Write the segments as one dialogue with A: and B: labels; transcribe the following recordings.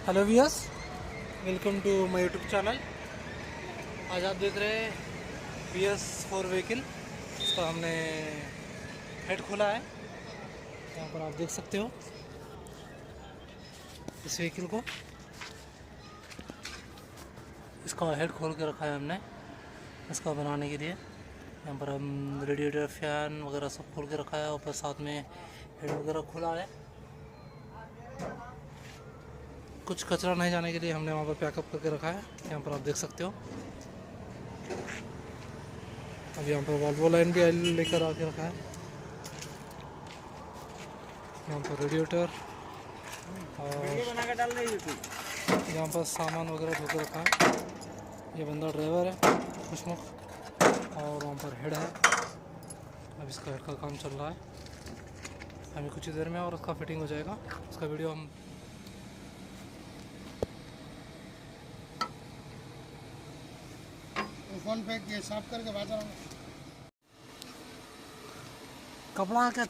A: Hello viewers, welcome to my YouTube channel. आज आप देख रहे हैं BS4 व्हीकल। इसका हमने हेड खोला है। यहाँ पर आप देख सकते हो इस व्हीकल को। इसका हेड खोल के रखा है हमने इसका बनाने के लिए। यहाँ पर हम रेडिएटर, फैन वगैरह सब खोल के रखा है। ऊपर साथ में हेड वगैरह खुला है। कुछ कचरा नहीं जाने के लिए हमने वहाँ पर पैकअप करके रखा है। यहाँ पर आप देख सकते हो। अब यहाँ पर वॉल्वो लाइन भी लेकर आके रखा है। यहाँ पर रेडिएटर और यहाँ पर सामान वगैरह धो के रखा है। ये बंदा ड्राइवर है खुशमुख, और वहाँ पर हेड है। अब इसका हेड का काम चल रहा है। हमें कुछ ही देर में और उसका फिटिंग हो जाएगा। उसका वीडियो हम
B: फोन पे ये साफ करके बाजार
A: कपड़ा क्या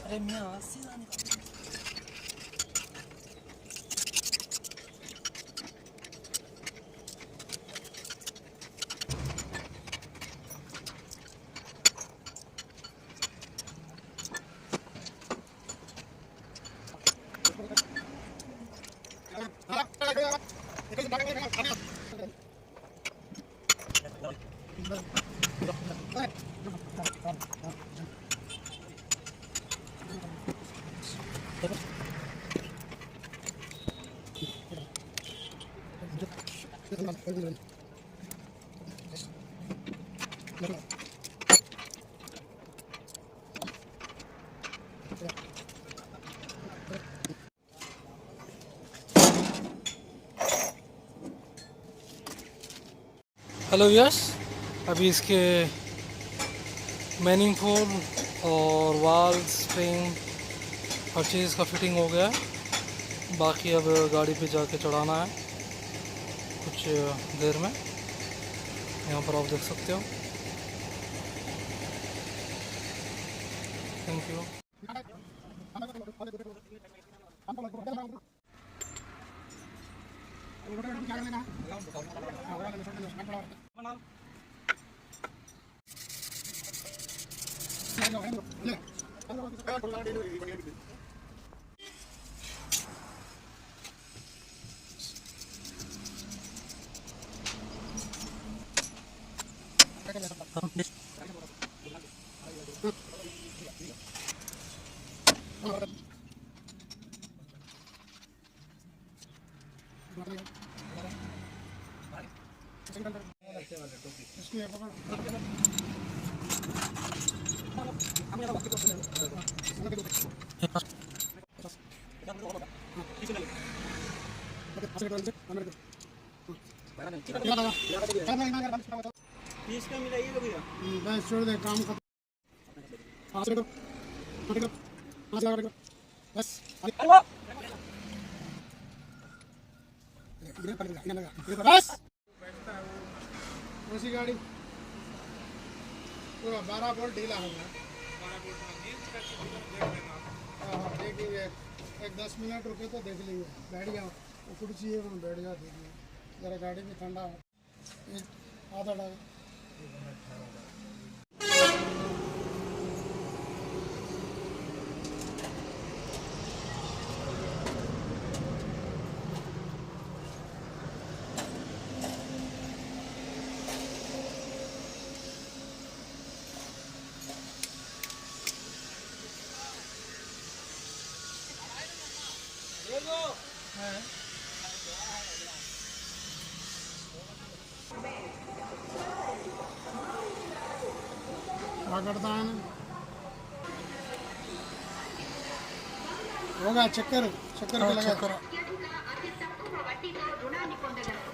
A: अरे मियाँ सीधा निकल। हेलो यस, अभी इसके मैनिंग फोल और वाल स्प्रिंग हर चीज़ का फिटिंग हो गया है। बाकी अब गाड़ी पे जाके चढ़ाना है कुछ देर में। यहाँ पर आप देख सकते हो। Thank you.
B: बस छोड़ दे काम खत्म। बस बस उसी गाड़ी पूरा 12 वोल्ट ढीला होगा। 12 वोल्ट देखेंगे। एक 10 मिनट रुके तो देख लेंगे। बैठ जाओ, वो कुर्सी है वहाँ बैठ जाओ, देख लीजिए जरा, गाड़ी भी ठंडा हो। एक आधा डाल। क्या करता है ना, होगा चक्कर चक्कर पे लगा।
C: అతి తక్కువ వడ్డీతో రుణాన్ని పొందగలరు.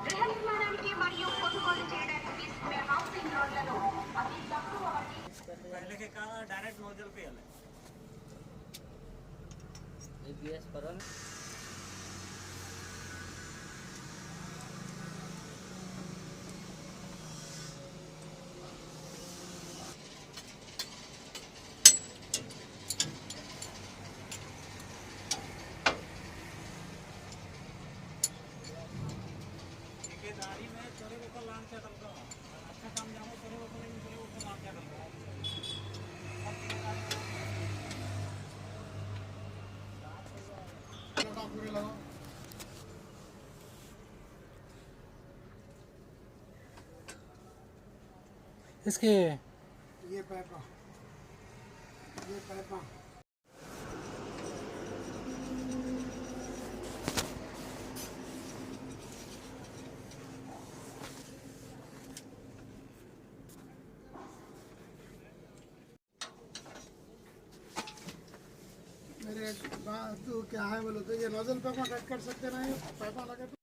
C: గృహ నిర్మాణానికి మరియు కొనుగోలు చేయడానికి తీసుకునే హౌసింగ్ లోన్లను అతి తక్కువ వడ్డీ
D: पहले के कहा डायरेक्ट नोजल पे है एबीएस पर ठेकेदारी में थोड़े को लान से करता हूं, अच्छा काम जानो थोड़े को नहीं थोड़े को लान से करता हूं।
B: पूरे लगाओ।
A: इसके
B: ये पैपा, ये पैपा मेरे बात तो क्या है बोलो तो ये नोजल पैपा कट कर सकते ना, ये पैपा लगे तो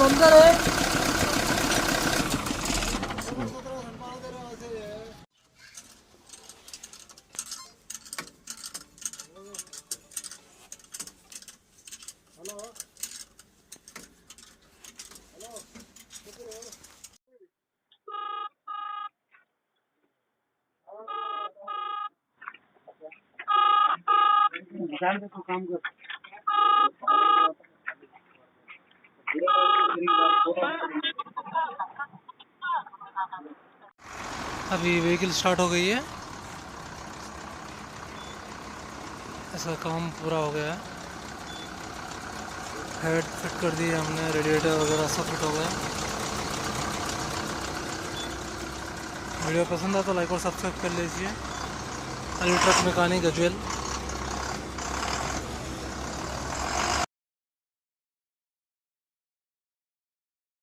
A: बंदर है।
B: काम कर
A: अभी व्हीकल स्टार्ट हो गई है, ऐसा काम पूरा हो गया है। हेड फिट कर दिए हमने, रेडिएटर वगैरह सब फिट हो गया। वीडियो पसंद आया तो लाइक और सब्सक्राइब कर लीजिए। Ali truck mechanic Gajwel.